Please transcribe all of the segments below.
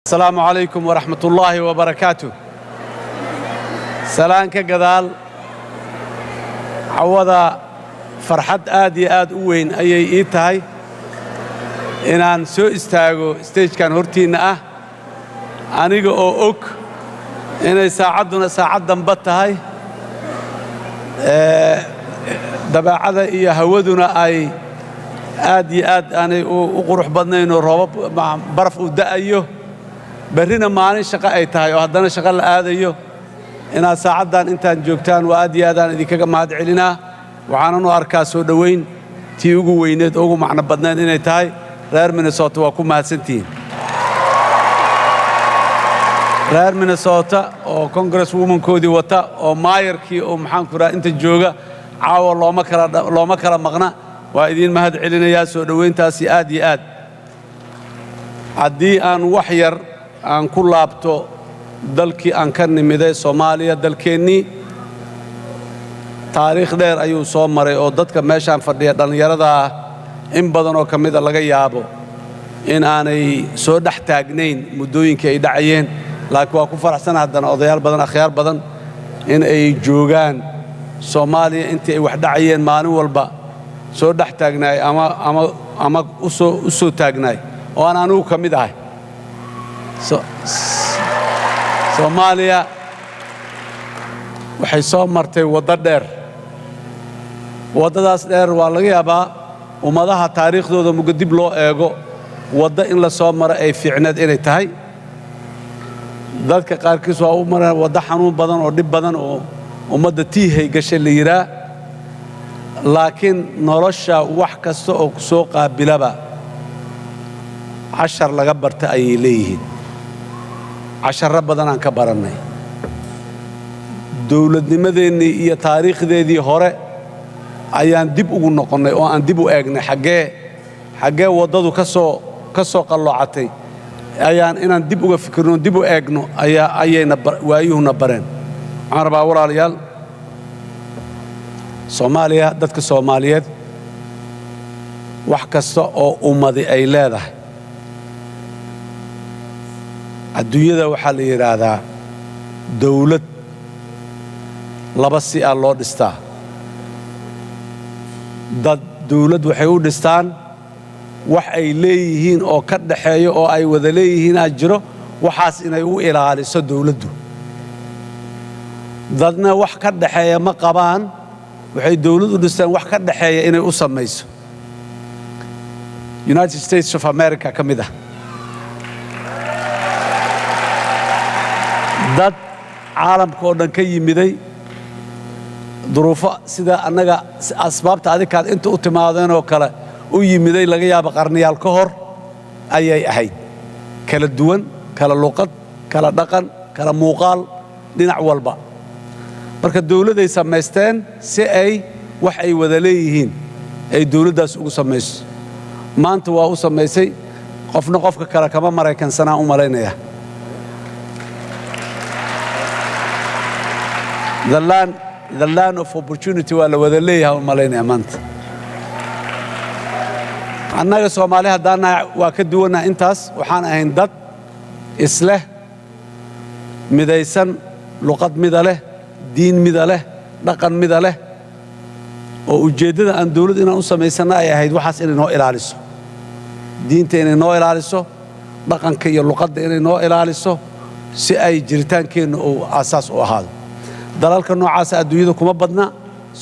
السلام عليكم ورحمة الله وبركاته. سلام كجدال عوضا فرحت آد وين أي إيتهاي إن أن سو استاجو ستيج كان هرتينا أنيجو أوك إن ساعدنا ساعدا بتهاي دبعة إيا هودنا أي آد أنا وقروح بدنا إنه رباب مع برف ودأيه برينا مالين شقة أي تهاي وهذانا شغل آديو إن ساعدان إنتان جوكتان وآدي آدان إذا كجا ما علينا وعانوا أركاسو دوين تيجوا وينات أوجو معنا بدنا إن تهاي غير من الصوت وأكون مع سنتين غير من الصوت أو كونغرس وومن كودي وتا أو ماير كي أو محنكرة أنت جوجا عاو الله ما كلا مغنى وإذين ما هاد علينا يا سو دوين تاسي آدي عدي أن وحير aan ku laabto dalkii aan ka nimiday Soomaaliya dalkeenii taariikh dheer ayuu soo maray oo dadka meeshaan fadhiya dhalinyarada in badan oo kamid laga yaabo in aanay soo dhax taagnayn muddooyinka ay dhacayeen laakiin waa ku faraxsanahay haddana odayaal badan akhyaar badan in ay joogaan Soomaaliya intii ay wax dhacayeen maalin walba soo dhax taagnaay ama u soo taagnaay oo aan anigu kamid ahay Soomaaliya waxay soo martay waddo dheer waddadaas dheer waa laga yaabaa ummadaha taariikhdooda muga dib loo eego waddo in la soo maro ay fiicneed inay tahay dadka qaarkiis waa u mareen waddo xanuun badan oo dhib badan oo ummadda tiihay gashay la yiraa laakiin nolosha wax kasta oo ku soo qaabilaba cashar laga barta ayay leeyihiin عشرة بدنا كبرناي دولة نمدني هي تاريخ ذي هراء أيان دب وجنقنا أو أن دب وأجن حاجة وضدوا كسو قلعتي أيان إن دب وفكرون دب وأجنو أي نبر وأيه نبرين عرب أورا ريال سوماليا دتك سوماليات وحكسو أو أمضي أيلاده الدنيا waxaa la yiraahdaa dawlad laba si ah loo dhistaa dad dawlad waxay u dhistaan wax ay leeyihiin oo ka dhaxeeyo oo ay wada leeyihiin ajiro waxaas inay u ilaaliso dawladdu dadna wax ka dhaxeeya ma qabaan waxay dawladdu dhistaan wax ka dhaxeeya inay u samayso United States of America kamida dad caalamka oo dhan ka yimiday duruufo sida annaga asbaabta adikaad inta u timaadeen oo kale u yimiday laga yaabo qarniyaal ka hor ayay ahayd kala duwan kala luqad kala dhaqan kala muuqaal dhinac walba marka dawladay samaysteen si ay wax ay wada leeyihiin ay dawladdaas ugu samayso maanta waa u samaysay qofna qofka kale kama maraykansanaa u malaynaya The land of opportunity waa la wada leeyahay oo malaynaya maanta annaga Soomaaliya hadana waa ka duwanaa intaas waxaan ahayn dad isleh midaysan luqad mida leh diin mida leh dhaqan mida leh oo ujeedada aan dawlad inaan u samaysana ay ahayd waxaas inay noo ilaaliso diinta inay noo ilaaliso dhaqanka iyo luqadda inay noo ilaaliso si ay jiritaankeena oo asaas u ahaado dalalka noocaas adduunyada kuma badna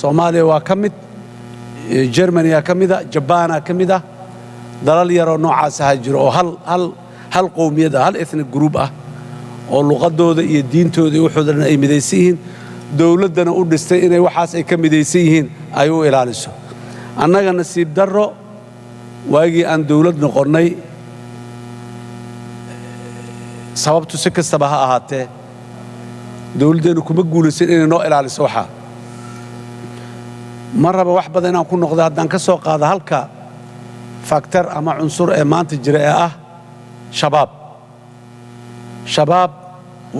Soomaaliya waa kamid Germany ka mida Japan ka mida dalal yar oo noocaas ah jiro oo hal qowmiyad hal ethnic group ah oo luqadooda iyo diintooda iyo waxoodan ay midaysan yihiin dawladana u dhistay inay waxaas ay ka midaysan yihiin ay u ilaaliso annaga nasiib darro waagii aan dawlad noqonay sababtu si kastaba ha ahaatee dawladdeenu kuma guulaysan inay noo ilaaliso waxa maraba wax badan aan ku noqdo haddaan ka soo qaado halka factor ama cunsur ee maanta jira ee ah shabaab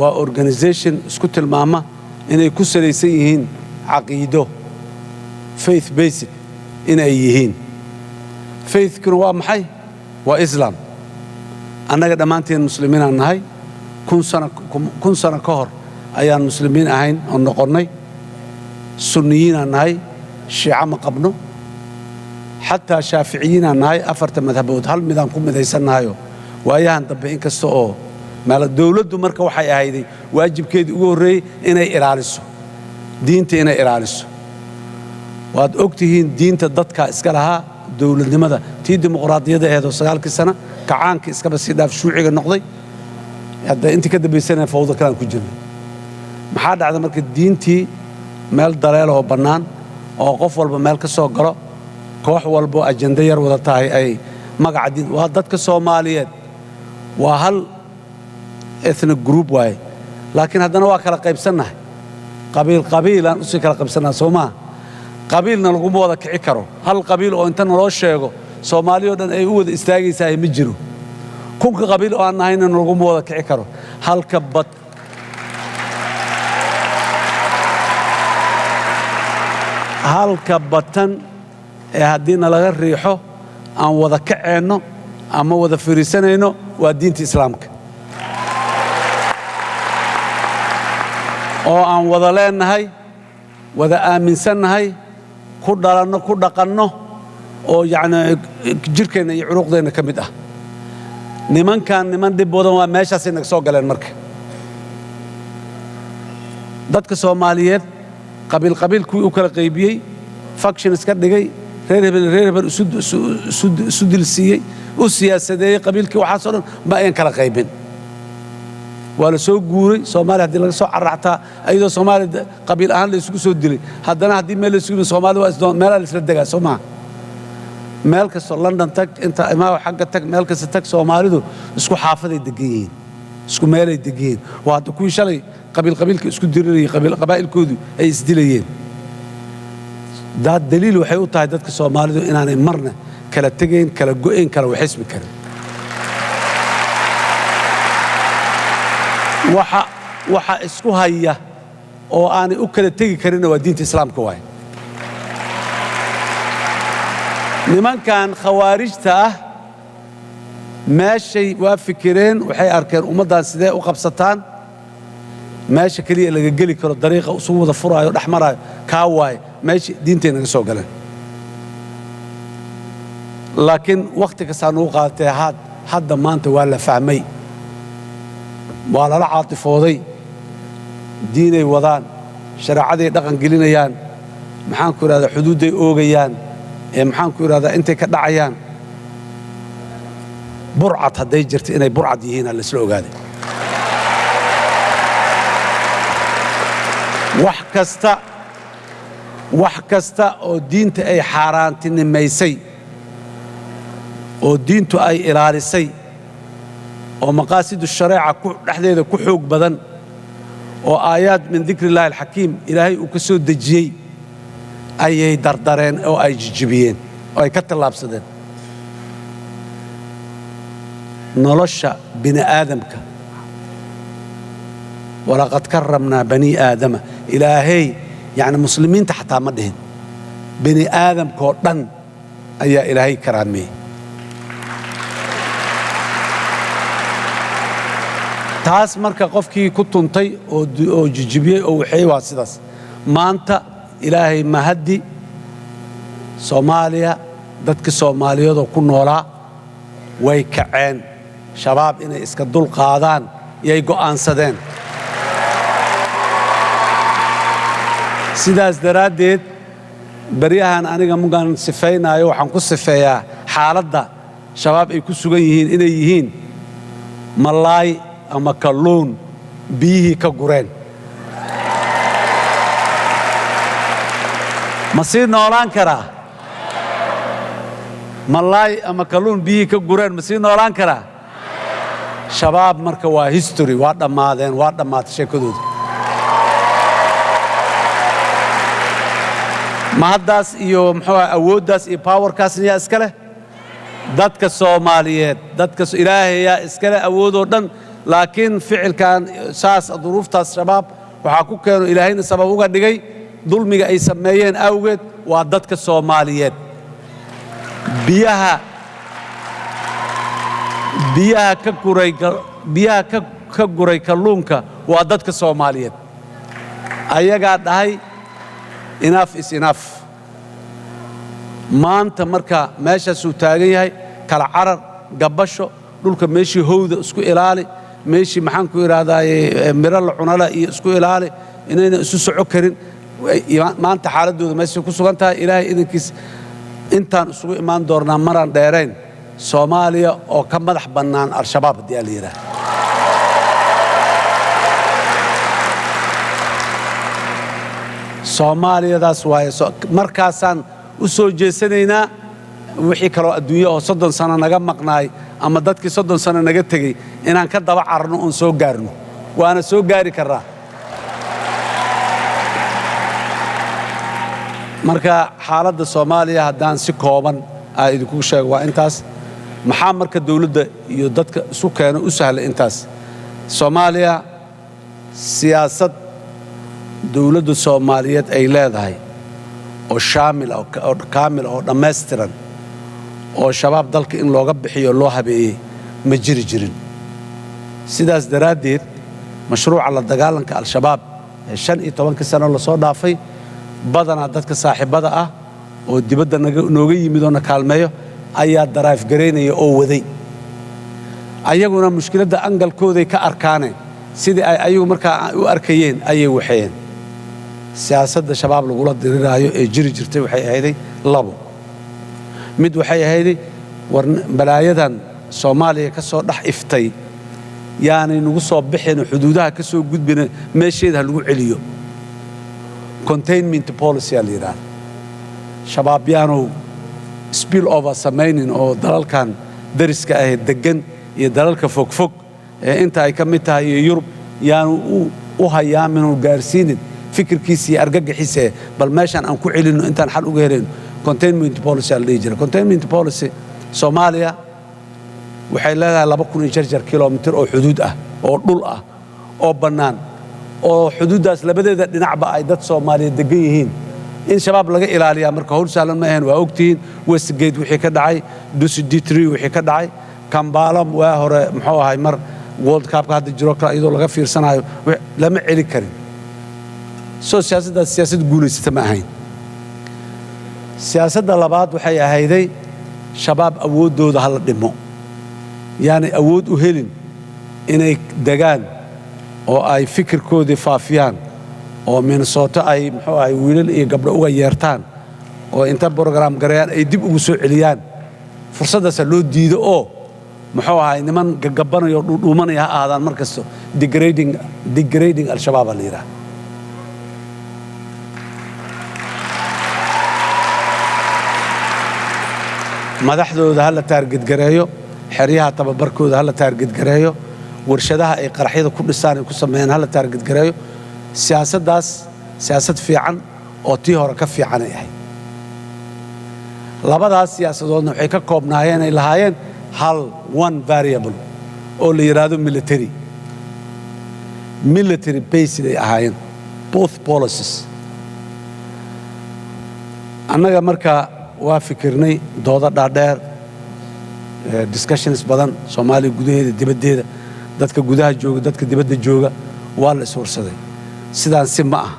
waa organization isku tilmaama inay ku salaysan yihiin caqiido faith based inay yihiin faithkuna waa maxay waa Islam annaga dhammaanteen muslimiin aan nahay kun sano ka hor ayaan muslimiin ahayn oo noqonnay sunniyiin aan nahay shiica ma qabno xataa shaaficiyiin aan nahay afarta madhabood hal midaan ku midaysannahayo waayahan dambe in kasta oo dawladdu marka waxay ahayday waajibkeedii ugu horreeyey inay ilaaliso diinta inay ilaaliso waad og tihiin diinta dadka iska lahaa dawladnimada tii dimuqraadiyadda aheedoo 9 sano kacaankii iskaba sii dhaaf shuuciga noqday hadda intii ka dambaysana fawdo kalaan ku jirnay maxaa dhacda marka diintii meel daleel oo bannaan oo qof walba meel ka soo galo koox walbo ajanda yar wada tahay ay magaca diin waa dadka Soomaaliyeed waa hal ethnic group waaye laakiin haddana waa kala qaybsannahay qabiilaan usii kala qaybsannaha Soomaa qabiilna laguma wada kici karo hal qabiil oo inta naloo sheego Soomaaliya oo dhan ay u wada istaagaysaa ma jiro kunka qabiil oo aan nahayna laguma wada kici karo halka batan ee haddiina laga riixo aan wada kaceenno ama wada fariisanayno waa diinta islaamka oo aan wada leenahay wada aaminsannahay ku dhalanno ku dhaqanno oo yacni jirkeenna iyo curuqdeenna ka mid ah nimankan niman dhib badan waa meeshaasay naga soo galeen marka dadka Soomaaliyeed qabiil kuwii u kala qaybiyey faction iska dhigay reer hebel isu dilsiiyey u siyaasadeeyey qabiilkii waxaasoo dhan ma ayan kala qaybin waa la soo guuray Soomaaliya haddii laga soo carractaa ayadoo Soomaaliya qabiil ahaan la isugu soo dilay haddana haddii meel la isugu yimid Soomaaliya waa isdoon meelaha la isla degaa soo maaha meel kastoo London tag inta imaawa xagga tag meel kasta tag Soomaalidu isku xaafaday degan yihiin isku meelay degan yihiin waa hadda kuwii shalay qabiilka isku dirirayay qabaa'ilkoodu ay isdilayeen daad daliil waxay u tahay dadka Soomaalidu inaanay marna kala tegayn kala go'ayn kala waxismi karin waxa isku haya oo aanay u kala tegi karin waa diinta islaamka waay nimankan khawaarijta ah meeshay waa fikireen waxay arkeen ummaddan sidee u qabsataan meesha kaliya laga geli karo dariiqa isugu wada furaayo dhex maraayo kaa waay meesha diintay naga soo galeen laakiin waqti kastaa nugu qaadatee hadda maanta waa la fahmay waa lala caatifooday diinay wadaan shareecaday dhaqan gelinayaan maxaan ku idhahdaa xuduudday oogayaan ee maxaan ku idhahdaa intay ka dhacayaan burcad hadday jirto inay burcad yihiin la isla ogaaday wax kasta oo diinta ay xaaraantinimaysay oo diintu ay ilaalisay oo maqaasidu shareeca dhexdeeda ku xoog badan oo aayaad min dikrillaahi alxakiim ilaahay uu ka soo dejiyey ayay dardareen oo ay jijibiyeen oo ay ka tallaabsadeen nolosha bini aadamka walaqad karramnaa banii aadama ilaahay yacni muslimiinta xataa ma dhihin bini aadamkoo dhan ayaa ilaahay karaameeyey taas marka qofkii ku tuntay oo jijibiyey oo waxay waa sidaas maanta ilaahay mahadi Soomaaliya dadka Soomaaliyeed oo ku noolaa way kaceen shabaab inay iska dul qaadaan iyay go'aansadeen sidaas daraaddeed baryahan aniga mugaan sifeynaayo waxaan ku sifeeyaa xaaladda shabaab ay ku sugan yihiin inay yihiin malaay ama kalluun biyihii ka gureen ma sii noolaan karaa malaay ama kalluun biyihii ka gureen ma sii noolaan karaa shabaab marka waa history waa dhammaadeen waa dhammaatay sheekadooda ma haddaas iyo muxuu awooddaas iyo powerkaas yaa iska leh dadka Soomaaliyeed dadka ilaahay yaa iska leh awoodoo dhan laakiin ficilkan saas duruuftaas shabaab waxaa ku keeno ilaahayna sabab uga dhigay dulmiga ay sameeyeen awgeed waa dadka Soomaaliyeed biyaha biyaha ka guray kalluunka waa dadka Soomaaliyeed ayagaa dhahay enough is enough maanta marka meeshaas uu taagan yahay kala carar gabasho dhulka meeshii howda isku ilaali meeshii maxaan ku iraadaaye miro la cunala iyo isku ilaali inayna isu soco karin maanta xaaladooda meeshii ku sugan tahay ilaahay idinkiis intaan isugu imaan doonaa maraan dheerayn Soomaaliya oo ka madax bannaan al-shabaab hadii la yiraahdo Soomaaliyadaas waaye markaasaan u soo jeesanaynaa wixii kale adduunyo oo 30 sano naga maqnaay ama dadkii 30 sano naga tagay inaan ka daba carno oo soo gaarno waana soo gaari karaa marka xaaladda Soomaaliya haddaan si kooban ay idinku sheego waa intaas maxaa marka dawladda iyo dadka isu keeno u sahla intaas Soomaaliya siyaasad dawladda Soomaaliyeed ay leedahay oo shaamil oo kaamil oo dhameystiran oo shabaab dalka in looga bixiyo loo habeeyay ma jiri jirin sidaas daraadeed mashruuca la dagaalanka al-shabaab 15 sano la soo dhaafay badana dadka saaxiibada ah oo dibadda nooga yimid oo na kaalmeeyo ayaa daraaf gareynaya oo waday ayaguna mushkiladda angalkooda ka arkaaneen sidii ay ayagu markaa u arkayeen ayay waxeen siyaasadda shabaab lagula diriraayo ee jiri jirtay waxay ahayd labo mid waxay ahayd war balaayadan Soomaaliya ka soo dhax iftay yaani nagu soo bixin xuduudaha ka soo gudbina meesheeda lagu celiyo containment policy alira shabaab yaanu spill over samaynin oo dalalkan dariska ah degan iyo dalalka fog ee inta ay ka mid tahay Yurub yaanu u hayaamin oo gaarsiinin fikirkiisa argagaxiisa bal meeshan aan ku celino intaan xal uga heleen containment policy la jira containment policy Soomaaliya waxay leedahay 2,000 kilomitir oo xuduud ah oo dhul ah oo bannaan oo xuduudaas labadeeda dhinacba ay dad Soomaaliyeed degan yihiin in shabaab laga ilaaliyo marka howl saalan ma ahayn waa ogtiin Westgate wixii ka dhacay Dusi D3 wixii ka dhacay Kampala waa hore muxuu ahay mar World Cup ka hadda jiro kala iyadoo laga fiirsanayo lama celi karin soo siyaasad guuleysata ma ahayn siyaasadda labaad waxay ahayday shabaab awoodooda hal dhimo yaani awood u helin inay dagaan oo ay fikirkoodii faafiyaan oo Minnesota ay muxuu ahay wiilal iyo gabdho uga yeertaan oo inta program gareeyaan ay dib ugu soo celiyaan fursadaas loo diido oo muxuu ahay niman gagabanayo dhuumanaya aadaan markasto degrading al-shabaab la yiraahdo madaxdooda hal target gareeyo xiriyaha tababarkooda hal target gareeyo warshadaha ay qaraxyada ku dhisaan ku sameeyaan hal target gareeyo siyaasaddaas siyaasad fiican oo tii hore ka fiican ay ahayd labadaas siyaasadoodna waxay ka koobnaayeen ay lahaayeen hal one variable oo la yiraahdo military based ay ahaayeen both policies annaga marka waa fikirnay dooda dhaadheer discussions badan Soomaaliya gudaheeda dibaddeeda dadka gudaha jooga dadka dibadda jooga waa la iswarsaday sidaan si ma ah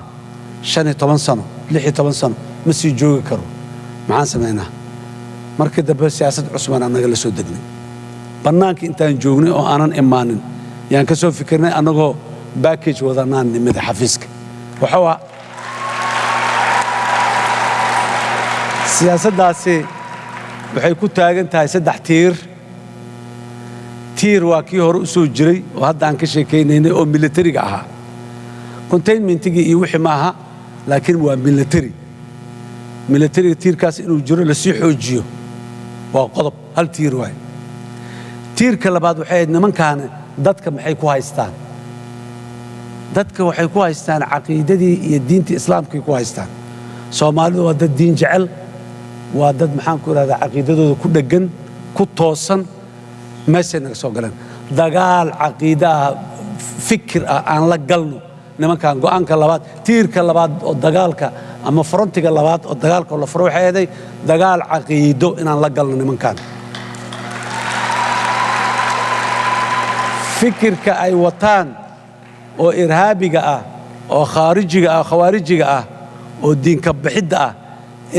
15 sano 16 sano ma sii joogi karo maxaan sameynaa markii dambe siyaasad cusman annaga la soo degnay bannaanka intaan joognay oo aanan imaanin yaan ka soo fikirnay annagoo package wadanaan nimid xafiiska waxa siyaasaddaasi waxay ku taagan tahay 3 tiir waa kii hore u soo jiray oo hadda aan ka sheekeynay oo militariga ahaa containment-igi iyo wixii ma aha laakiin waa military tiirkaas inuu jiro la sii xoojiyo waa qodob hal tiir waay tiirka labaad waxay nimankaan dadka maxay ku haystaan dadka waxay ku haystaan aqeedadii iyo diinta islaamka ku haystaan Soomaalidu waa dad diin jecel waa dad maxaan ku raada aqeedadooda ku dhagan ku toosan meesha naga soo galeen dagaal aqeeda fikir aan la galno nimankan go'aanka labaad tiirka labaad oo dagaalka ama frontiga labaad oo dagaalka la furo waxay ahayd dagaal aqeedo inaan la galno nimankan fikirka ay wataan oo irhaabiga ah oo khawaarijiga ah oo diinka bixidda ah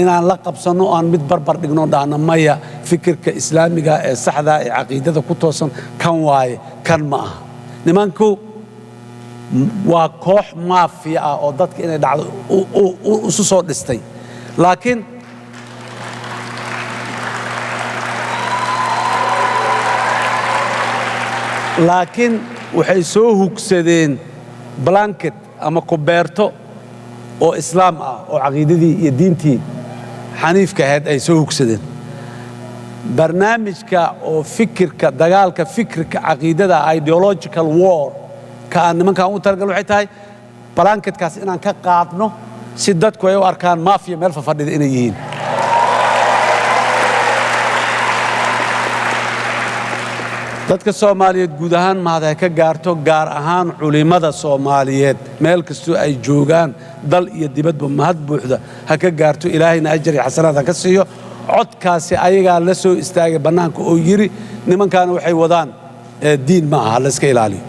inaan la qabsanno aan mid barbar dhigno dhahna maya fikirka islaamiga ee saxda ee caqiidada ku toosan kan waaye kan ma aha nimanku waa koox maafiya ah oo dadka inay dhacdo isu soo dhistay laakiin waxay soo hugsadeen blanket ama kubeerto oo islaam ah oo caqiidadii iyo diintii xaniifka ahayd ay soo hugsadeen barnaamijka oo fikirka dagaalka fikirka caqiidada ideological war ka aan nimankan u talagal waxay tahay blanketkaas inaan ka qaadno si dadku ay u arkaan maafiya meel fadhida inay yihiin dadka Soomaaliyeed guud ahaan mahad ka gaarto gaar ahaan culimada Soomaaliyeed meel kastoo ay joogaan dal iyo dibadba mahad buuxda ha ka gaarto ilaahayna ajri xasanaad ka siiyo codkaasi ayaga la soo istaagay banaanka oo yiri nimankan waxay wadaan diin ma aha la iska ilaaliyo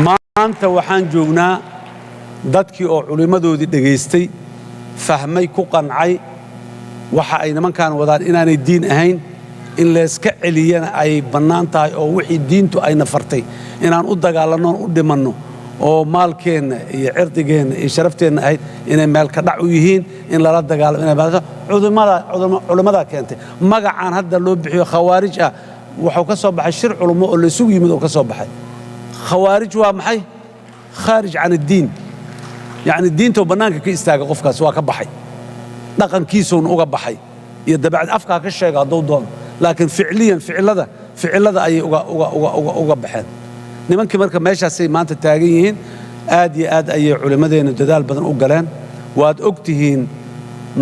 maanta waxaan joognaa dadkii oo culimadoodii dhageystay fahmay ku qancay waxa ay nimankan wadaan inaanay diin ahayn in la iska celiyana ay bannaan tahay oo wixii diintu ayna fartay inaan u dagaalanno u dhimanno oo maalkeenna iyo cirdigeenna iyo sharafteenna ahayd inay meel ka dhac u yihiin in lala dagaalamo inay culimmada keentay magacaan hadda loo bixiyo khawaarij ah wuxuu ka soo baxay shir culummo oo la isugu yimid oo ka soo baxay khawaarij waa maxay khaarij can addiin yacni diintoo bannaanka ka istaaga qofkaas waa ka baxay dhaqankiisuuna uga baxay iyo dabeecad afkaa ka sheega hadduu doono laakiin ficilada ayay uga baxeen nimankii marka meeshaasay maanta taagan yihiin aad iyo aad ayay culimmadeennu dadaal badan u galeen waad og tihiin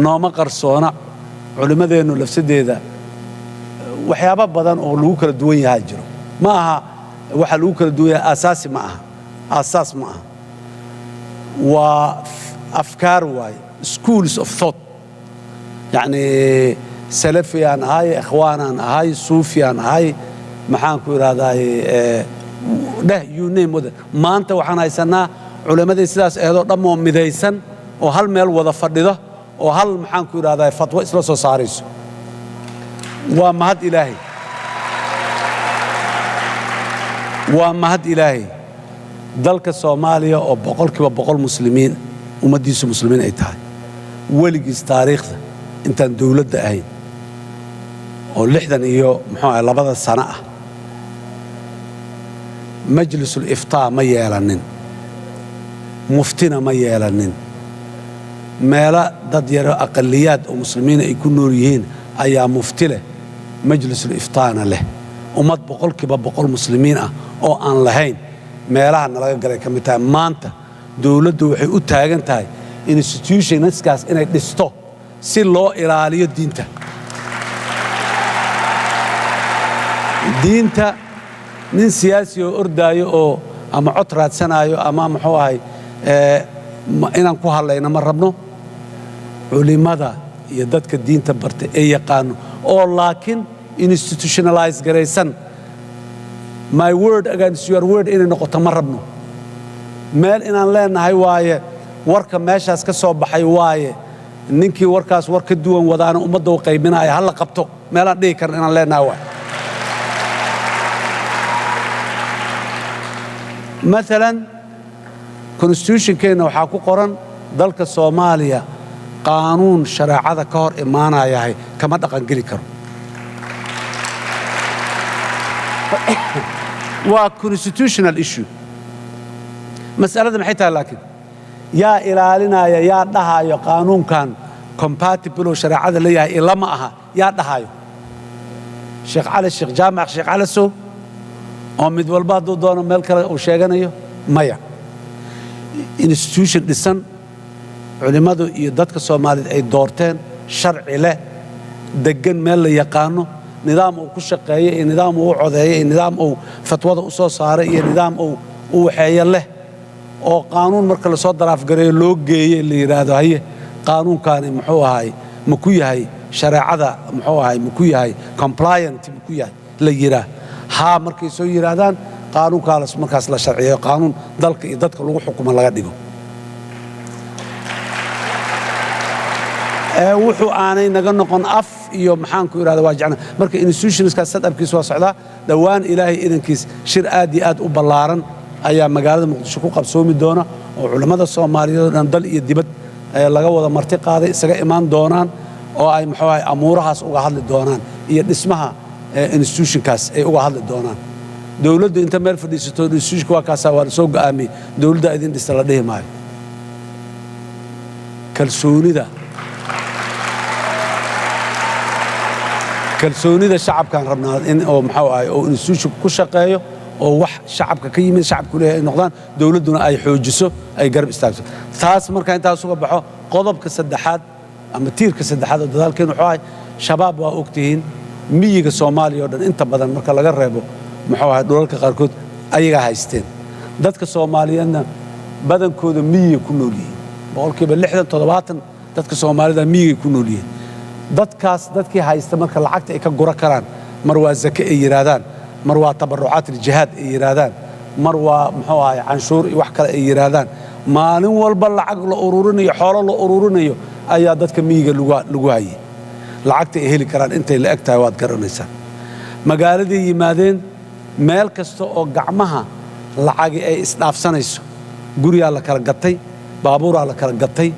nooma qarsoona culimmadeennu lafsadeeda waxyaabo badan oo lagu kala duwan yahay jiro ma aha waxa lagu kala duwan yahay aasaas ma aha waa afkaar waaye schools of thought يعني سلفيان هاي إخوانان هاي صوفيان هاي محانكو إراداي ده يونيم وده ما أنت وحنا يسنا علماء السلاس هذا ضمهم مذيسن وهل مال وظف ده وهل محانكو إراداي فتوى إسلاس وصاريس ومهد إلهي دلك الصومالية أو بقول مسلمين ومديس مسلمين أيتها ولقيس تاريخ intaan dawladda ahayn oo 60 iyo labada sano ah majlisul iftaa ma yeelanin muftina ma yeelanin meela dad yaro aqalliyaad oo muslimiin ay ku nool yihiin ayaa mufti leh majlisul iftaana leh ummad boqol muslimiin ah oo aan lahayn meelaha nalaga galay ka mid tahay maanta dawladdu waxay u taagan tahay institutionskaas inay dhisto si loo ilaaliyo diinta nin siyaasi oo ordaayo oo ama cod raadsanayo ama muxuu ahay inaan ku hadlayno ma rabno culimada iyo dadka diinta bartay ee yaqaano oo laakiin institutionalize garaysan my word against your word inay noqoto ma rabno meel inaan leenahay waaye warka meeshaas ka soo baxay waaye ninkii warkaas war ka duwan wadaana ummadda u qaybinaya hal la qabto meelaan dhihi karna inaan leenahay waay مثلا constitutionkeena waxaa ku qoran dalka Soomaaliya qaanuun shariicada ka hor imaanayahay kama dhaqan geli karo waa constitutional issue mas'alada maxay tahay laakiin yaa ilaalinaya yaa dhahayo qaanuunkan compatible oo shariicada leeyahay ilama aha yaa dhahayo Sheekh Ali Sheekh Jaamac Sheekh Ali Sow oo mid walba hadduu doono meel kale uu sheeganayo maya institution dhisan culimadu iyo dadka Soomaaliyeed ay doorteen sharci leh degan meel la yaqaano nidaam uu ku shaqeeyo iyo nidaam uu codeeyo iyo nidaam uu fatwada u soo saaray iyo nidaam uu waxeeyo leh oo qaanuun marka la soo daraaf gareeyo loo geeyay la yiraahdo haye qaanuunkaani muxuu ahay ma ku yahay shariicada muxuu ahay ma ku yahay compliant ma ku yahay la yiraahdo haa markay soo yiraahdaan qaanuunkaas markaas la sharciyo qaanuun dalka iyo dadka lagu xukumo laga dhigo wuxuu aanay naga noqon af iyo maxaan ku iraahdaa waa jecna marka institutionska sadabkiisu waa socdaa dhawaan ilaahay idankiis shir aad iyo aad u ballaaran ayaa magaalada muqdisho ku qabsoomi doona oo culimada Soomaaliyeed dhan dal iyo dibad laga wada marti qaaday isaga imaan doonaan oo ay maxay amuurahaas uga hadli doonaan iyo dhismaha institutionkaas ay uga hadli doonaan dawladdu inta meel fadhiisato institutionka waa kaasa waa soo go'aamay dawladda idin dhista la dhihi maayo kalsoonida shacabkan rabnaa in oo maxaa ahay oo institution ku shaqeeyo oo wax shacabka ka yimid shacabku leeyahay noqdaan dawladduna ay xoojiso ay garab istaagto taas marka intaas uga baxo qodobka saddexaad ama tiirka saddexaad oo dadaalkeen wuxuu ahay shabaab waa ogtihiin miyiga Soomaaliya oo dhan inta badan marka laga reebo maxaa ahay dhulalka qaarkood ayaga haysteen dadka Soomaaliyeedna badankooda miyiga ku nool yihiin boqolkiiba 60-70 dadka Soomaalida miyiga ku nool yihiin dadkaas dadkii haysta marka lacagta ay ka gura karaan mar waa zaka ay yiraahdaan mar waa tabarucaat jihaad ay yiraahdaan mar waa maxaa ahay canshuur iyo wax kale ay yiraahdaan maalin walba lacag la ururinayo xoolo la ururinayo ayaa dadka miyiga lagu hayay lacagta ay heli karaan intay la eg tahay waad garanaysaa magaaladii yimaadeen meel kasta oo gacmaha lacag ay isdhaafsanayso guriga la kala gatay baabuura la kala gatay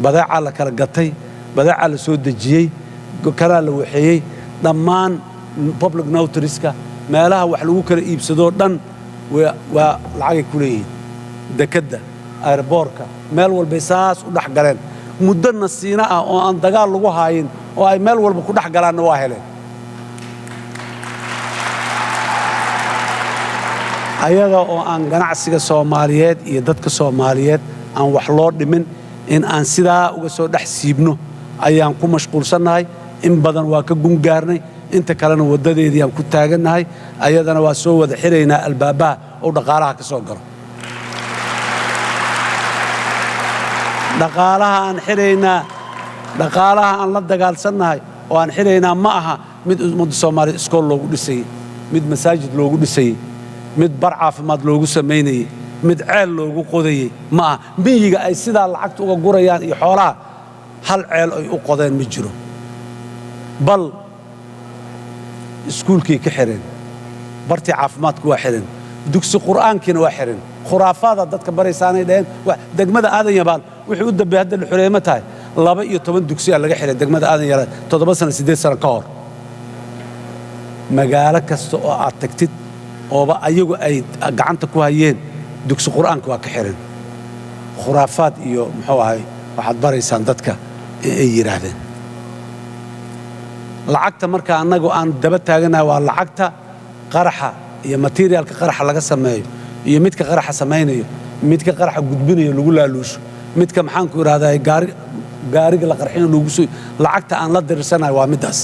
badeeca la kala gatay badeeca la soo dejiyay kana la waxeeyay dhammaan public notarieska meelaha wax lagu kala iibsado dhan waa lacag ku leeyihiin dekada airportka meel walba saas u dhax galeen muddo nasiina ah oo aan dagaal lagu haayin oo ay meel walba ku dhax galaan waa heleen ayaga oo aan ganacsiga Soomaaliyeed iyo dadka Soomaaliyeed aan wax loo dhimin in aan sidaa uga soo dhax siibno ayaan ku mashquulsanahay in badan waa ka gungaarnay inta kalena wadadeedii aan ku taaganahay ayadana waa soo wada xireynaa albaabaha oo dhaqaalaha ka soo galo dhaqaalaha aan xireynaa dhaqaalaha aan la dagaalsanahay oo aan xireynaa ma aha mid ummadda Soomaaliyeed iskool loogu dhisay mid masaajid loogu dhisay mid bar caafimaad loogu sameeyay mid ceel loogu qodayay ma aha miyiga ay sidaa lacagta uga gurayaan iyo xoolaha hal ceel ay u qodeen ma jiro bal iskuulkii ka xireen bartii caafimaadku waa xireen dugsi quraankiina waa xireen khuraafaada dadka baraysaanay dheen degmada aadan yabaal wixii u dambeeyay hadda la xureeyma tahay 12 dugsi laga xiray degmada aadan yabaal 7 sano 8 sano ka hor magaalo kasta oo aad tagtid ooba ayagu ay gacanta ku hayeen dugsi quraanka waa ka xireen khuraafaad iyo muxuu ahay waxaad baraysaan dadka ay yiraahdeen lacagta marka anagu aan daba taaganahay waa lacagta qaraxa iyo materialka qaraxa laga sameeyo iyo midka qaraxa sameeynayo midka qaraxa gudbinayo lagu laaluusho midka maxaan ku iraahdaa gaariga la qarxin lagu soo lacagta aan la dirsanahay waa midaas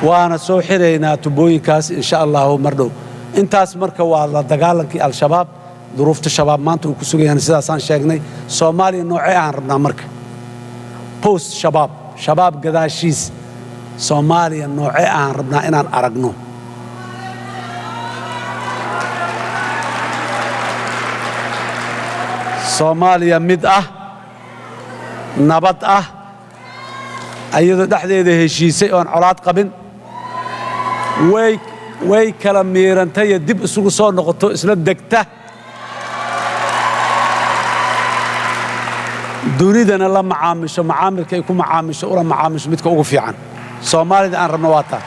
waana soo xireynaa tubooyinkaas insha Allah mardhow intaas marka waa la dagaalankii al-shabaab duruufta shabaab maanta uu ku sugayaan sidaas aan sheegnay Soomaaliya noocee aan rabnaa marka post shabaab gadaashiis Soomaaliya noocee aan rabnaa inaan aragno Soomaaliya mid ah nabad ah ayadoo dhaxdeeda heshiisay oo aan colaad qabin way kala miirantay dib isugu soo noqoto isla degta dunidana la macaamisho macaamilka ay ku macaamisho ula macaamisho midka ugu fiican Soomaalida aan rabno waata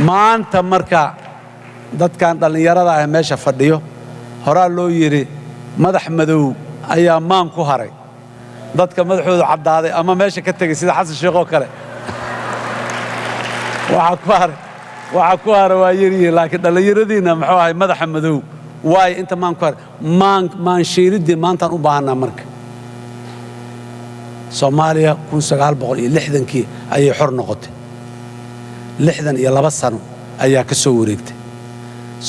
maanta marka dadkan dhalinyarada ah meesha fadhiyo horaa loo yiri madax madow ayaa maan ku haray dadka madaxoodu cadaaday ama meesha ka tagay sida Xasan Sheekh oo kale waxa ku haray waa yiri laakiin dhalinyaradiina maxuu ahay madaxa madow waay inta maan ku haray maan sheeridii maantaan u baahanaa marka Soomaaliya 1960kii ayay xor noqotay 62 sano ayaa ka soo wareegtay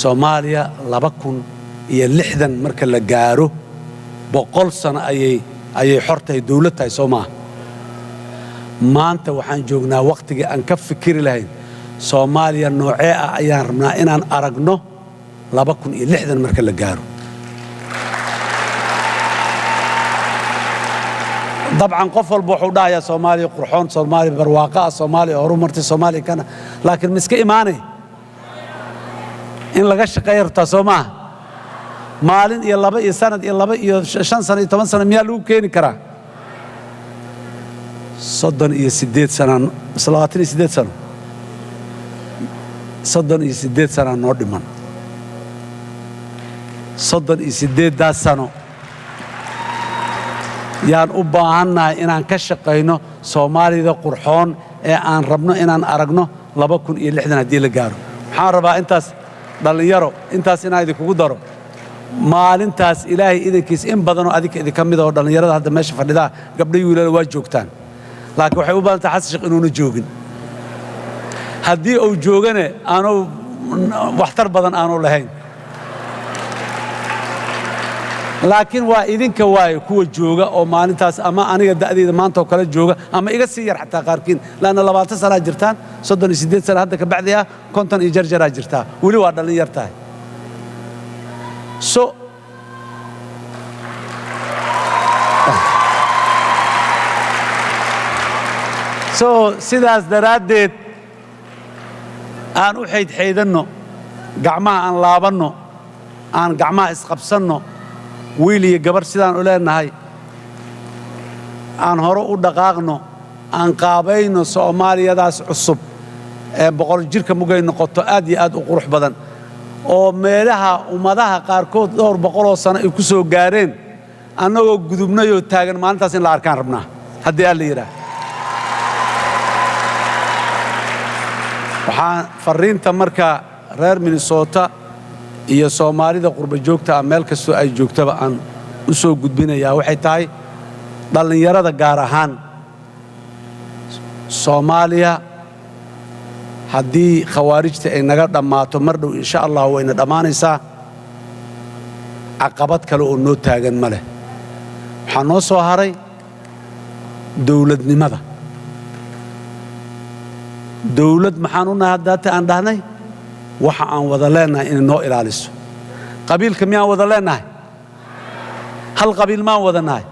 Soomaaliya 2060 marka la gaaro 100 sano ayay xortay dawlad tahay Soomaaliya maanta waxaan joognaa waqtigii aan ka fikiri lahayn Soomaaliya noocee ah ayaan rabnaa inaan aragno 2060 marka la gaaro. dabcan qof walba wuxuu dhahayaa Soomaaliya qurxoon, Soomaaliya barwaaqo, Soomaaliya horumartay, Soomaaliya kana, laakiin miska imaanay in laga shaqeeyo rabtaa Soomaa maalin iyo laba iyo sanad iyo laba iyo 5 sano iyo 10 sano miyaa lagu keeni karaa 38 sano 38 sano 38 sano noo dhiman 38 sano yaan u baahannahay inaan ka shaqeyno Soomaalida qurxoon ee aan rabno inaan aragno 2060 haddii la gaaro. waxaan rabaa intaas dhalinyaro intaas inaan idinkugu daro maalintaas ilaahay idinkiis in badanoo adinka idinka mid oo dhalinyarada hadda meesha fadhidaa gabdho iyo wiilal waa joogtaan, laakiin waxay u baahan tahay Xasan Sheekh inuuna joogin. haddii uu joogane aanu waxtar badan aanu lahayn, laakiin waa idinka waaye kuwa jooga oo maalintaas ama aniga da'dayda maanta oo kale jooga ama iga sii yar xataa qaarkiin, laana 20 sano jirtaan 38 sano hadda ka bacdi ah 50 iyo jarjaraa jirtaa, weli waa dhalin yar tahay. sidaas daraaddeed aan u xeydxeedanno, gacmaha aan laabanno, aan gacmaha isqabsanno, wiil iyo gabar sidaan u leenahay aan hore u dhaqaaqno, aan qaabayno Soomaaliyadaas cusub ee boqol jirka mugay noqoto aad iyo aad u qurux badan oo meelaha ummadaha qaarkood dhowr boqoloo sano ay ku soo gaareen annagoo gudubnay oo taagan maalintaas in la arkaan rabnaa haddii aan la yidhaah. waxaan fariinta marka reer Minnesota iyo Soomaalida qurba joogta meel kastoo ay joogtaba aan u soo gudbinayaa waxay tahay dhalinyarada gaar ahaan Soomaaliya haddii khawaarijta ay naga dhammaato mar dhow insha Allah wayna dhammaanaysaa, caqabad kale oo noo taagan ma leh. waxaa noo soo haray dowladnimada. dowlad maxaan u nahay haddaata aan dhahnay waxa aan wada leenahay inay noo ilaaliso. qabiilka miyaan wada leenahay? hal qabiil maan wada nahay,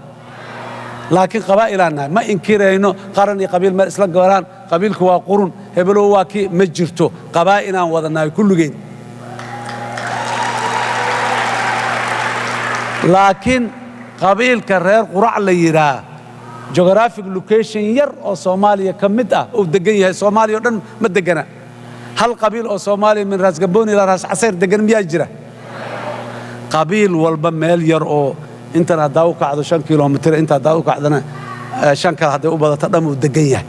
laakiin qabaa'ilaan nahay. ma inkirayno qaran iyo qabiil meel isla gaaraan, qabiilku waa qurun, hebelow waa kii, ma jirto. qabaa'ilaan wada nahay kulligeen. laakiin qabiilka reer qurac la yidhaa geographic location yar oo Soomaaliya ka mid ah oo degan yahay, Soomaaliya oo dhan ma degana. hal qabiil oo Soomaaliya min Raas Gaboon ilaa Raas Casayr degan miyaa jira? qabiil walba meel yar oo intan haddaa u kacdo 5 kilomitir, inta haddaa u kacdana 5 kale hadday u badato dhan uu degan yahay.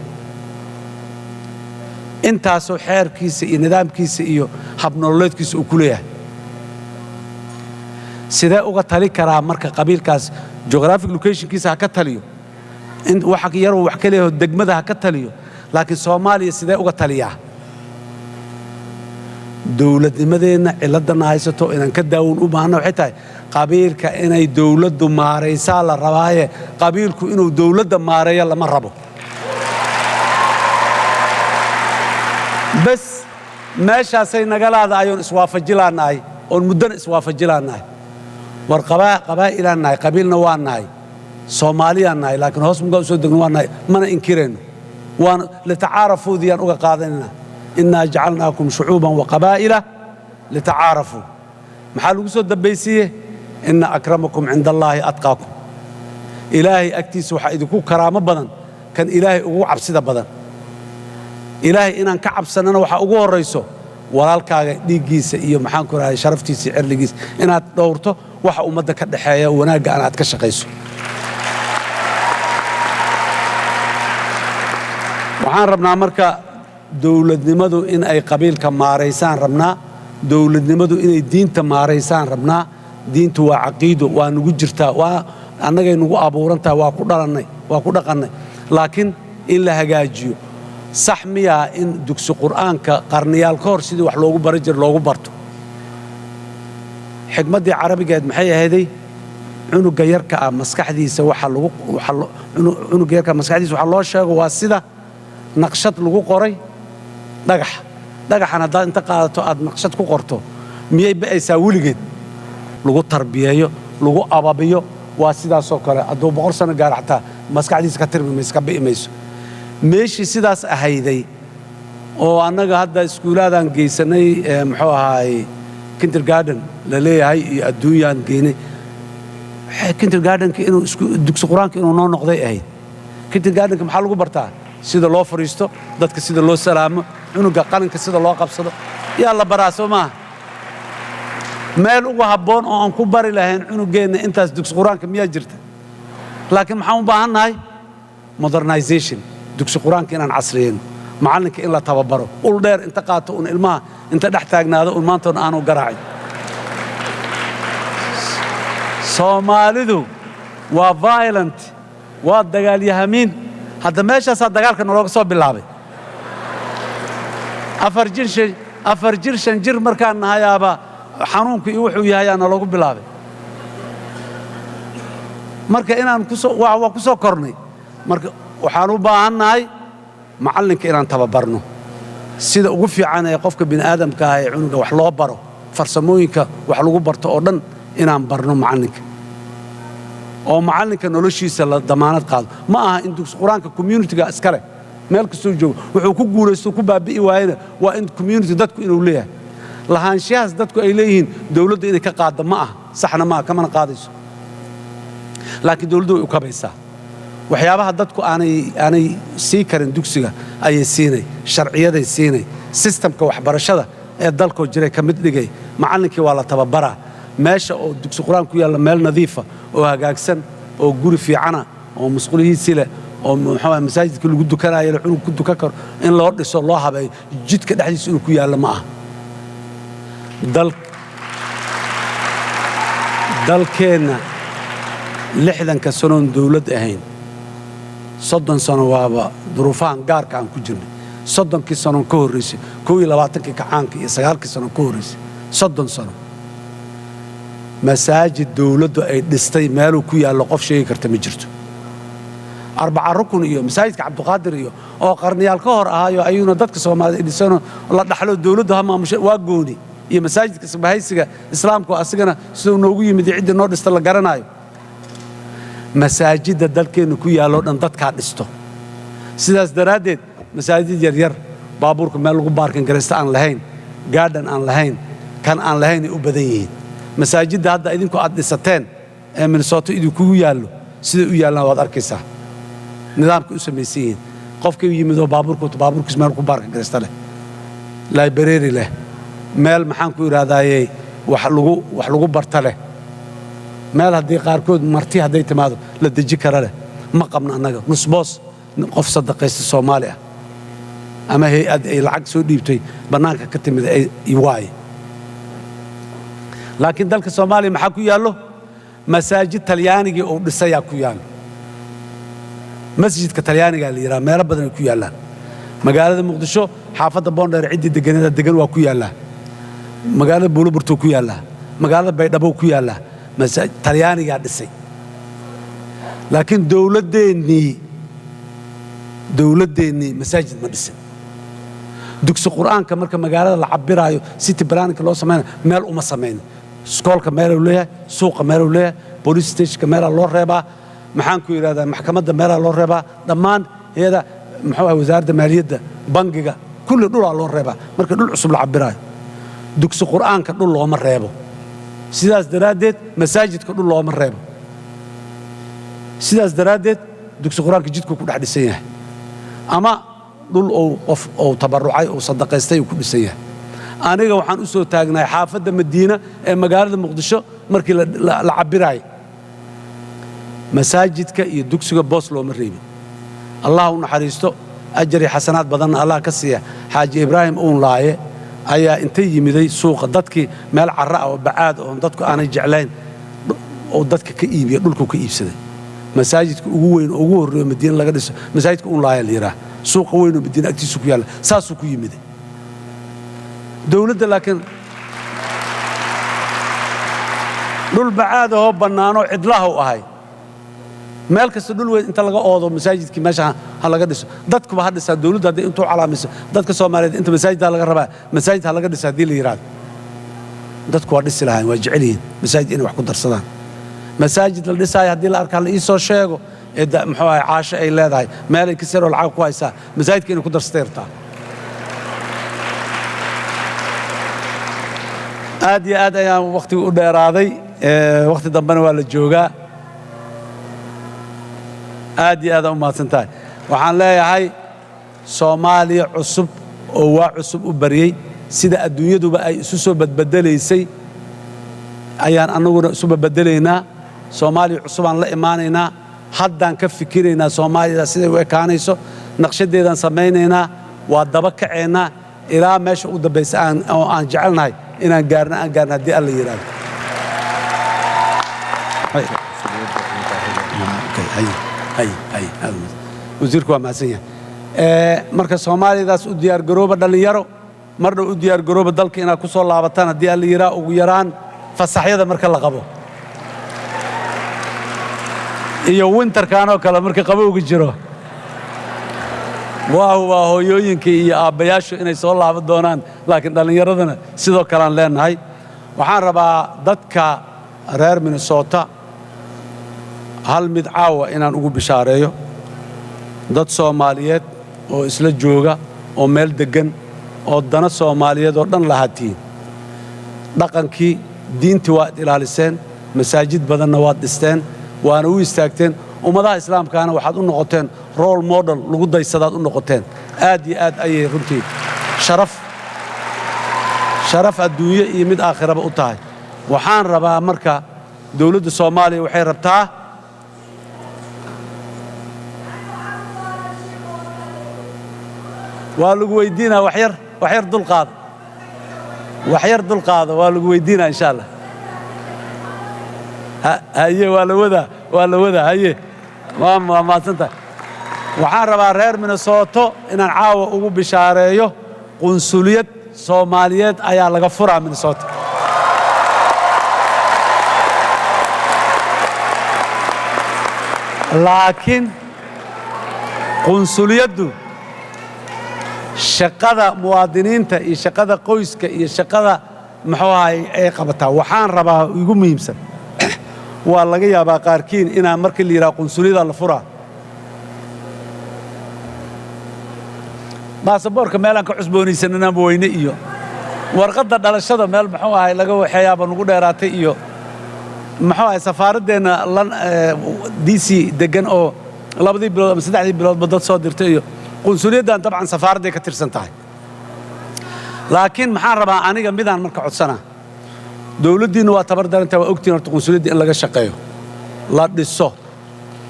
intaasoo xeerkiisa iyo nidaamkiisa iyo habnololeedkiisa uu ku leeyahay. sidee uga tali karaa marka qabiilkaas geographic locationkiisa ha ka taliyo, waxa yaroo wax ka leeyahay degmada ha ka taliyo, laakiin Soomaaliya sidee uga taliyaa? dowladnimadeenna ciladana haysato inaan ka daawon u baahna waxay tahay qabiilka inay dowladdu maaraysaa la rabaaye qabiilku inuu dowladda maareeyo lama rabo. bas meeshaasay nagalaada ayoon iswaafajilaanahay oon muddana iswaafajilaanahay. war qabaa'ilaan nahay, qabiilna waa nahay, Soomaaliyaan nahay, laakiin hoos mugaa u soo degno waa nahay, mana inkirayno. waan litacaarafuudiyaan uga qaadanayna إنا جعلناكم شعوبا وقبائل لتعارفوا. محل وسود دبيسيه إن أكرمكم عند الله أتقاكم. إلهي أكتيس وحيدكو كرامة بدن كان إلهي أقو عبسيدة بدن. إلهي إنان كعب سنة وحا أقوه الرئيسو walaalkaaga dhiigiisa iyo maxaan ku rahay sharaftiisa cirligiisa inaad dhowrto waxa ummadda ka dhaxeeya wanaaga aad ka shaqeyso. waxaan rabnaa marka dawladnimadu in ay qabiilka maareysaan rabnaa, dawladnimadu inay diinta maareysaan rabnaa. diintu waa caqiido, waa nagu jirtaa, waa annagay nagu abuurantaa, waa ku dhalannay, waa ku dhaqannay, laakiin in la hagaajiyo. صح ميا إن دكس قرآن كقرنيال كور سيدي وحلوجو برجر لوجو برتو حكمة دي عربي قاعد محية هذه cunuga yarka ah maskaxdiisa waxa cunuga yarka maskaxdiisa waxa loo sheego waa sida naqshad lagu qoray dhagaxana haddaad inta qaadato aad naqshad ku qorto miyay ba'aysaa weligeed lagu tarbiyeeyo lagu ababiyo waa sidaasoo kale hadduu 100 sano gaar xataa maskaxdiisa ka tirmi mayso ka bi'i mayso meeshii sidaas ahayday oo annaga hadda iskuulaadan geysanay muxuu ahaay kindergarten la leeyahay iyo adduunyaan geynay kindergartenka inuu dugsi quraanka inuu noo noqday ahayd kindergartenka maxaa lagu bartaa sida loo fariisto dadka sida loo salaamo cunuga qalinka sida loo qabsado yaa la baraa soo maaha meel ugu habboon oo aan ku bari lahayn cunugeenna intaas dugsi quraanka miyaa jirta laakiin maxaan u baahannahay modernization dugsi quraanka inaan casriyeyno macallinka in la tababaro ul dheer inta qaato un ilmaha inta dhex taagnaado un maantoona aanu garaacin soomaalidu waa violent waa dagaalyahamiin hadda meeshaasaa dagaalka nalooga soo bilaabay 4 jir 5 jir markaan nahayaaba xanuunku iyo wuxuu yahay ayaa naloogu bilaabay marka inaan waa ku soo kornay marka waxaan u baahannahay macallinka inaan tababarno sida ugu fiican ee qofka bini'aadamka ah ee cunuga wax loo baro farsamooyinka wax lagu barto oo dhan inaan barno macallinka oo macallinka noloshiisa la damaanad qaado ma aha in dugsi quraanka community-ga iskale meel kastoo joogo wuxuu ku guulaysto ku baabi'i waayana waa in community dadku inuu leeyahay lahaanshahaas dadku ay leeyihiin dawladda inay ka qaaddo ma aha saxna ma aha kamana qaadayso laakiin dawladdu way u kabaysaa waxyaabaha dadku aanay sii karin dugsiga ayay siinay sharciyaday siinay systemka waxbarashada ee dalkoo jiray ka mid dhigay macallinkii waa la tababaraa meesha oo dugsi quraan ku yaalla meel nadiifa oo hagaagsan oo guri fiicana oo musqulihiisii leh oo muxuu masaajidka lagu dukanayo cunug ku dukan karo in loo dhiso loo habeeyo jidka dhexdiisa inuu ku yaallo ma aha dalkeenna 60 sanoon dawlad ahayn 30 sano waaba duruufahan gaarka aan ku jirnay 30 sano ka horreysay 22 kacaanka iyo 9 sano ka horreysay 30 sano masaajid dawladdu ay dhistay meeluu ku yaallo qof sheegi karta ma jirto 4 rukun iyo masaajidka cabdiqaadir iyo oo qarniyaal ka hor ahaayo ayuuna dadka Soomaaliyeed dhisano la dhaxlo dawladdu ha maamushay waa gooni iyo masaajidka sabahaysiga islaamku asigana sidoo noogu yimid cidii noo dhista la garanayo masaajidda dalkeena ku yaalo dhan dadka dhisto sidaas daraadeed masaajid yar yar baabuurka meel lagu baarkan gareysta aan lahayn garden aan lahayn kan aan lahayn u badan yihiin masaajidda hadda idinku aad dhisateen ee Minnesota idinku yaallo sida u yaalna waad arkaysaa nidaamka u sameeyay yihiin qofkii yimid oo baabuurkiis meel ku baarkan gareysta leh library leh meel maxaan ku iraadaayay wax lagu barta leh meel haddii qaarkood marti hadday timaado la deji kara leh ma qabna annaga nusboos qof sadaqaysta Soomaali ah ama hay'ad ay lacag soo dhiibtay bannaanka ka timid ay waaye laakiin dalka Soomaaliya maxaa ku yaallo masaajid talyaaniga oo dhisaya ku yaal masjidka talyaaniga la yiraahdo meelo badan ku yaalaan magaalada Muqdisho xaafadda Boondheer cidii degan waa ku yaalaa magaalada Buuloburto ku yaalaa magaalada Baydhabo ku yaalaa masaajid talyaaniga dhisay laakiin dawladeennii masaajid ma dhisin dugsi quraanka marka magaalada la cabiraayo city planning loo sameeyo meel uma sameeyno iskoolka meel uu leeyahay suuqa meel uu leeyahay police station meel loo reebaa maxaan ku yiraahdaa maxkamadda meel loo reebaa dhammaan heeda muxuu wasaaradda maaliyadda bangiga kulli dhul loo reebaa marka dhul cusub la cabiraayo dugsi quraanka dhul looma reebo sidaas daraadeed masaajidka dhul looma reebo sidaas daraadeed dugsi quraanka jidku ku dhex dhisan yahay ama dhul qof oo tabarucay oo sadaqaystay ku dhisan yahay aniga waxaan u soo taagnay xaafadda Madiina ee magaalada Muqdisho markii la cabiraay masaajidka iyo dugsiga boos looma reebin Allah u naxariisto ajri xasanaad badan Allah ka siiya Xaaji Ibraahim uun laaye ayaa inta yimiday suuqa dadkii meel carra oo bacaad oo dadku aanay jeclayn oo dadka ka iibiyo dhulku ka iibsaday masaajidka ugu weyn ugu horeeyo Madiina laga dhiso masaajidka uun laaye liira suuqa weyn oo Madiina agtiisa ku yaala saasuu ku yimiday dawladda laakiin dhul bacaad oo bannaano cidlaha u ahay meel kasta dhul weyn inta laga oodo masaajidkii meesha ha laga dhiso dadkuba ha dhisaa dawladda hadday intuu calaamiso dadka Soomaaliyeed inta masaajidda laga rabaa masaajid ha laga dhisaa hadii la yiraahdo dadku waa dhisi lahayn waa jecel yihiin masaajid inay wax ku darsadaan masaajid la dhisaayo haddii la arkaa la ii soo sheego muxuu ahay caasho ay leedahay meel ay ka saro lacag ku haysaa masaajidka inay ku darsatay rabtaa aad iyo aad ayaan waqtiga u dheeraaday waqti dambena waa la joogaa aad iyo aad u mahadsantahay waxaan leeyahay Soomaaliya cusub oo waa cusub u bariyay sida adduunyaduba ay isu soo badbadalaysay ayaan anaguna isu badbadalaynaa Soomaaliya cusub aan la imaanaynaa haddaan ka fikiraynaa Soomaalida sida ay kaanayso naqshadeedan samaynaynaa waa daba kaceynaa ilaa meesha u dambaysa aan jecelnahay inaan gaarna haddii alla yiraahdo wasiirku waa mahadsan yahay marka Soomaalidaas u diyaar garooba dhalinyaro marna u diyaar garooba dalka inaad ku soo laabataan haddii alla yiraahdo ugu yaraan fasaxyada marka la qabo iyo winterkan oo kale marka qabowga jiro waa hooyooyinka iyo aabbayaashu inay soo laaban doonaan laakiin dhalinyaradana sidoo kale aan leenahay waxaan rabaa dadka reer Minnesota hal mid caawa inaan ugu bishaareeyo dad Soomaaliyeed oo isla jooga oo meel degan oo dana Soomaaliyeed oo dhan lahaatiin dhaqankii diintii waad ilaaliseen masaajid badanna waad dhisteen waana u istaagteen ummadaha islaamkaana waxaad u noqoteen role model lagu daysadaad u noqoteen aad iyo aad ayay runtii sharaf adduunye iyo mid aakhiraba u tahay waxaan rabaa marka dawladda Soomaaliya waxay rabtaa waa lagu weydiinaa wax yar dulqaada waa lagu weydiinaa insha Allah haye waa la wadaa haye waa mahadsantahay waxaan rabaa reer Minnesota inaan caawa ugu bishaareeyo qunsuliyad Soomaaliyeed ayaa laga furaa Minnesota laakiin qunsuliyaddu shaqada muwaadiniinta iyo shaqada qoyska iyo shaqada muxuu ahay ay qabataa waxaan rabaa ugu muhiimsan waa laga yaabaa qaarkiin inaan markii la yiraahdo qunsuliyada la furaa baasaboorka meel aan ka cusboonaysanana weyne iyo warqadda dhalashada meel muxuu ahay laga waxyaaba nagu dheeraatay iyo muxuu ahay safaaraddeena DC degan oo 2 bilood ama 3 bilood dad soo dirtay iyo qunsuliyaddan dabcan safaaradday ka tirsan tahay laakiin maxaan rabaa aniga midaan marka codsanaa dawladdiina waa tabar darantaa waa ogtiin horta qunsuliyadda in laga shaqeeyo la dhiso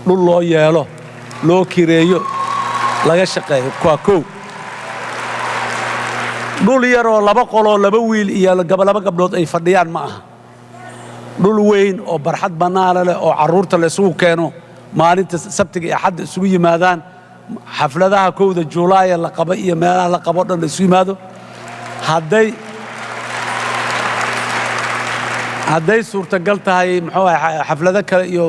dhul loo yeelo loo kireeyo laga shaqeeyo waa kow dhul yaroo 2 qoloo 2 wiil iyo 2 gabdhood ay fadhiyaan ma aha dhul weyn oo barxad bannaan leh oo carruurta la isugu keeno maalinta sabtiga iyo axadda isugu yimaadaan xafladaha 1 Juulaay la qabo iyo meelaha la qabo dhan la isugu yimaado hadday suurtagal tahay muxuu ahay xaflado kale iyo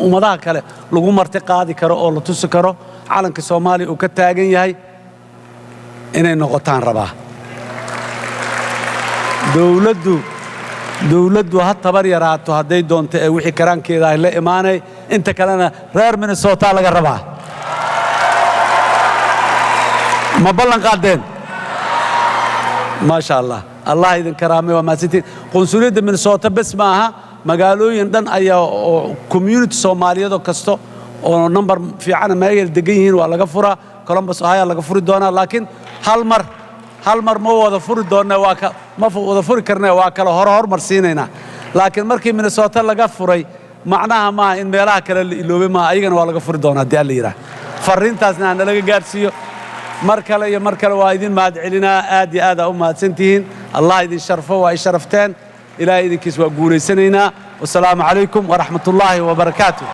ummadaha kale lagu marti qaadi karo oo la tusi karo calanka Soomaaliya uu ka taagan yahay inay noqotaan rabaa dawladdu ha tabar yaraato hadday doonto ee wixii karaankeeda ay la imaanay inta kalena reer Minnesota laga rabaa ma ballan qaadeen ما شاء الله الله إذن كرامي وما ستين قنصلية Minnesota بس معها magaalooyin dhan ayaa community Soomaaliyeed oo kasto oo number fiican ma ay degan yihiin waa laga furaa Columbus ayaa laga furi doonaa laakiin hal mar ma wada furi doonaa ma wada furi karnaa waa kala hormar siinayna laakiin markii Minnesota laga furay macnaha ma in meelaha kale la iloobay ma ayagana waa laga furi doonaa hadii la yiraahdo fariintaasna aan laga gaarsiiyo mar kale waa idin mahad celinaa aad iyo aad u mahadsantihiin Allah idin sharfo waa sharafteen ilaahay idinkiis waa guuleysanaynaa wassalaamu calaykum waraxmatullaahi wabarakaatuh